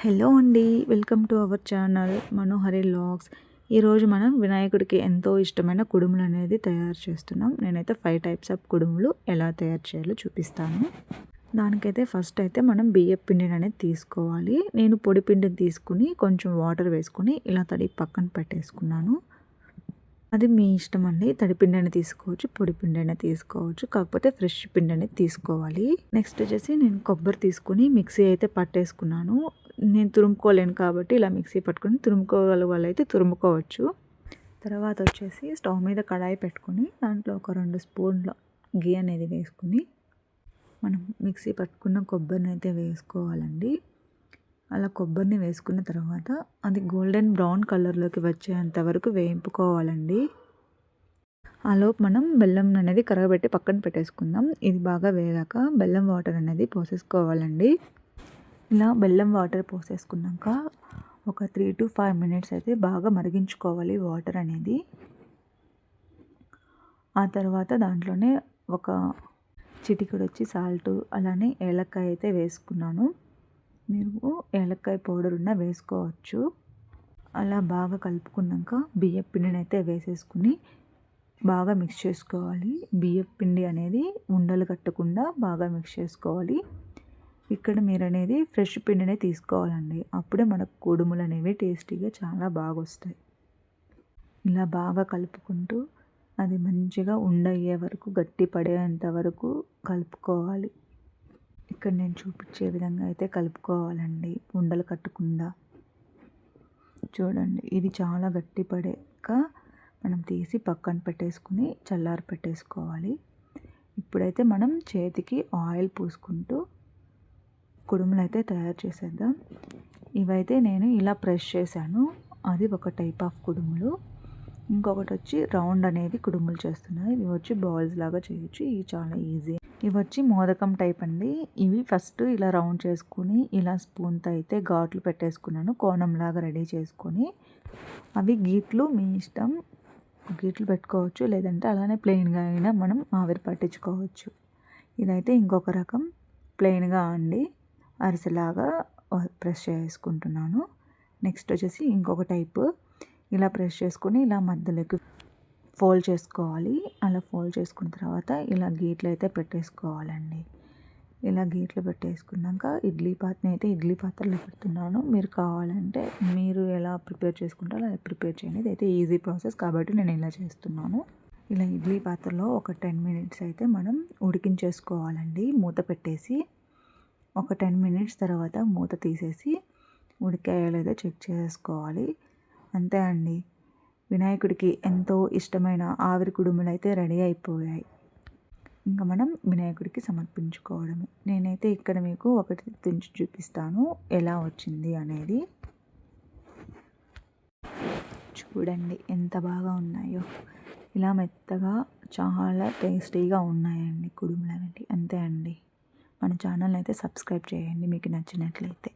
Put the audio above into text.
Hello అండి, welcome to our channel Manohari vlogs. ఈరోజు మనం వినాయకుడికి ఎంతో ఇష్టమైన కుడుములు అనేది తయారు చేస్తున్నాం. నేనైతే 5 టైప్స్ ఆఫ్ కుడుములు ఎలా తయారు చేయాలో చూపిస్తాను. దానికైతే ఫస్ట్ అయితే మనం బియ్యం పిండిని అనేది తీసుకోవాలి. నేను పొడి పిండిని తీసుకుని కొంచెం వాటర్ వేసుకొని ఇలా తడిపి పక్కన పెట్టేసుకున్నాను. అది మీ ఇష్టం అండి. తడిపిండి అనేది తీసుకోవచ్చు, పొడి పిండి అనేది తీసుకోవచ్చు, కాకపోతే ఫ్రెష్ పిండి అనేది తీసుకోవాలి. నెక్స్ట్ వచ్చేసి నేను కొబ్బరి తీసుకుని మిక్సీ అయితే పట్టేసుకున్నాను. నేను తురుముకోలేను కాబట్టి ఇలా మిక్సీ పట్టుకుని, తురుముకోగల వాళ్ళైతే తురుముకోవచ్చు. తర్వాత వచ్చేసి స్టవ్ మీద కడాయి పెట్టుకుని దాంట్లో ఒక 2 స్పూన్ల గీ అనేది వేసుకుని మనం మిక్సీ పట్టుకున్న కొబ్బరిని అయితే వేసుకోవాలండి. అలా కొబ్బరిని వేసుకున్న తర్వాత అది గోల్డెన్ బ్రౌన్ కలర్లోకి వచ్చేంత వరకు వేయింపుకోవాలండి. ఆలోపు మనం బెల్లం అనేది కరగబెట్టి పక్కన పెట్టేసుకుందాం. ఇది బాగా వేగాక బెల్లం వాటర్ అనేది పోసేసుకోవాలండి. ఇలా బెల్లం వాటర్ పోసేసుకున్నాక ఒక 3 to 5 మినిట్స్ అయితే బాగా మరిగించుకోవాలి వాటర్ అనేది. ఆ తర్వాత దాంట్లోనే ఒక చిటికెడు వచ్చి సాల్ట్, అలానే ఏలక్కాయ అయితే వేసుకున్నాను. మీరు ఏలక్కాయ పౌడర్ ఉన్న వేసుకోవచ్చు. అలా బాగా కలుపుకున్నాక బియ్యం పిండిని అయితే వేసేసుకుని బాగా మిక్స్ చేసుకోవాలి. బియ్యం పిండి అనేది ఉండలు కట్టకుండా బాగా మిక్స్ చేసుకోవాలి. ఇక్కడ మీరు అనేది ఫ్రెష్ పిండినే తీసుకోవాలండి. అప్పుడే మనకు కుడుములు అనేవి టేస్టీగా చాలా బాగా వస్తాయి. ఇలా బాగా కలుపుకుంటూ అది మంచిగా ఉండయ్యే వరకు, గట్టి పడేంత వరకు కలుపుకోవాలి. ఇక్కడ నేను చూపించే విధంగా అయితే కలుపుకోవాలండి, ఉండలు కట్టకుండా. చూడండి, ఇది చాలా గట్టి పడాక మనం తీసి పక్కన పెట్టేసుకుని చల్లారి పెట్టేసుకోవాలి. ఇప్పుడైతే మనం చేతికి ఆయిల్ పూసుకుంటూ కుడుములు అయితే తయారు చేసేద్దాం. ఇవైతే నేను ఇలా ప్రెస్ చేశాను, అది ఒక టైప్ ఆఫ్ కుడుములు. ఇంకొకటి వచ్చి రౌండ్ అనేది కుడుములు చేస్తున్నాయి. ఇవి వచ్చి బాల్స్ లాగా చేయొచ్చు. ఇవి చాలా ఈజీ. ఇవి వచ్చి మోదకం టైప్ అండి. ఇవి ఫస్ట్ ఇలా రౌండ్ చేసుకుని ఇలా స్పూన్తో అయితే ఘాట్లు పెట్టేసుకున్నాను, కోణంలాగా రెడీ చేసుకొని. అవి గీట్లు మీ ఇష్టం, గీట్లు పెట్టుకోవచ్చు, లేదంటే అలానే ప్లెయిన్గా అయినా మనం ఆవిరి పట్టించుకోవచ్చు. ఇదైతే ఇంకొక రకం ప్లెయిన్గా అండి, అరిసెలాగా ప్రెస్ చేసుకుంటున్నాను. నెక్స్ట్ వచ్చేసి ఇంకొక టైపు, ఇలా ప్రెస్ చేసుకొని ఇలా మధ్యలోకి ఫోల్డ్ చేసుకోవాలి. అలా ఫోల్డ్ చేసుకున్న తర్వాత ఇలా గీట్లు అయితే పెట్టేసుకోవాలండి. ఇలా గీట్లు పెట్టేసుకున్నాక ఇడ్లీ పాత్రలో పెడుతున్నాను. మీరు కావాలంటే మీరు ఎలా ప్రిపేర్ చేసుకుంటారో అలా ప్రిపేర్ చేయండి. ఇదైతే ఈజీ ప్రాసెస్ కాబట్టి నేను ఇలా చేస్తున్నాను. ఇలా ఇడ్లీ పాత్రలో ఒక 10 మినిట్స్ అయితే మనం ఉడికించేసుకోవాలండి. మూత పెట్టేసి ఒక 10 మినిట్స్ తర్వాత మూత తీసేసి ఉడికాయో లేదో చెక్ చేసుకోవాలి. అంతే అండి, వినాయకుడికి ఎంతో ఇష్టమైన ఆవిరి కుడుములు అయితే రెడీ అయిపోయాయి. ఇంకా మనం వినాయకుడికి సమర్పించుకోవడమే. నేనైతే ఇక్కడ మీకు ఒకటి తెంచి చూపిస్తాను ఎలా వచ్చింది అనేది. చూడండి ఎంత బాగా ఉన్నాయో. ఇలా మెత్తగా చాలా టేస్టీగా ఉన్నాయండి కుడుములు అనేవి. అంతే అండి, మన ఛానల్ అయితే సబ్స్క్రైబ్ చేయండి మీకు నచ్చినట్లయితే.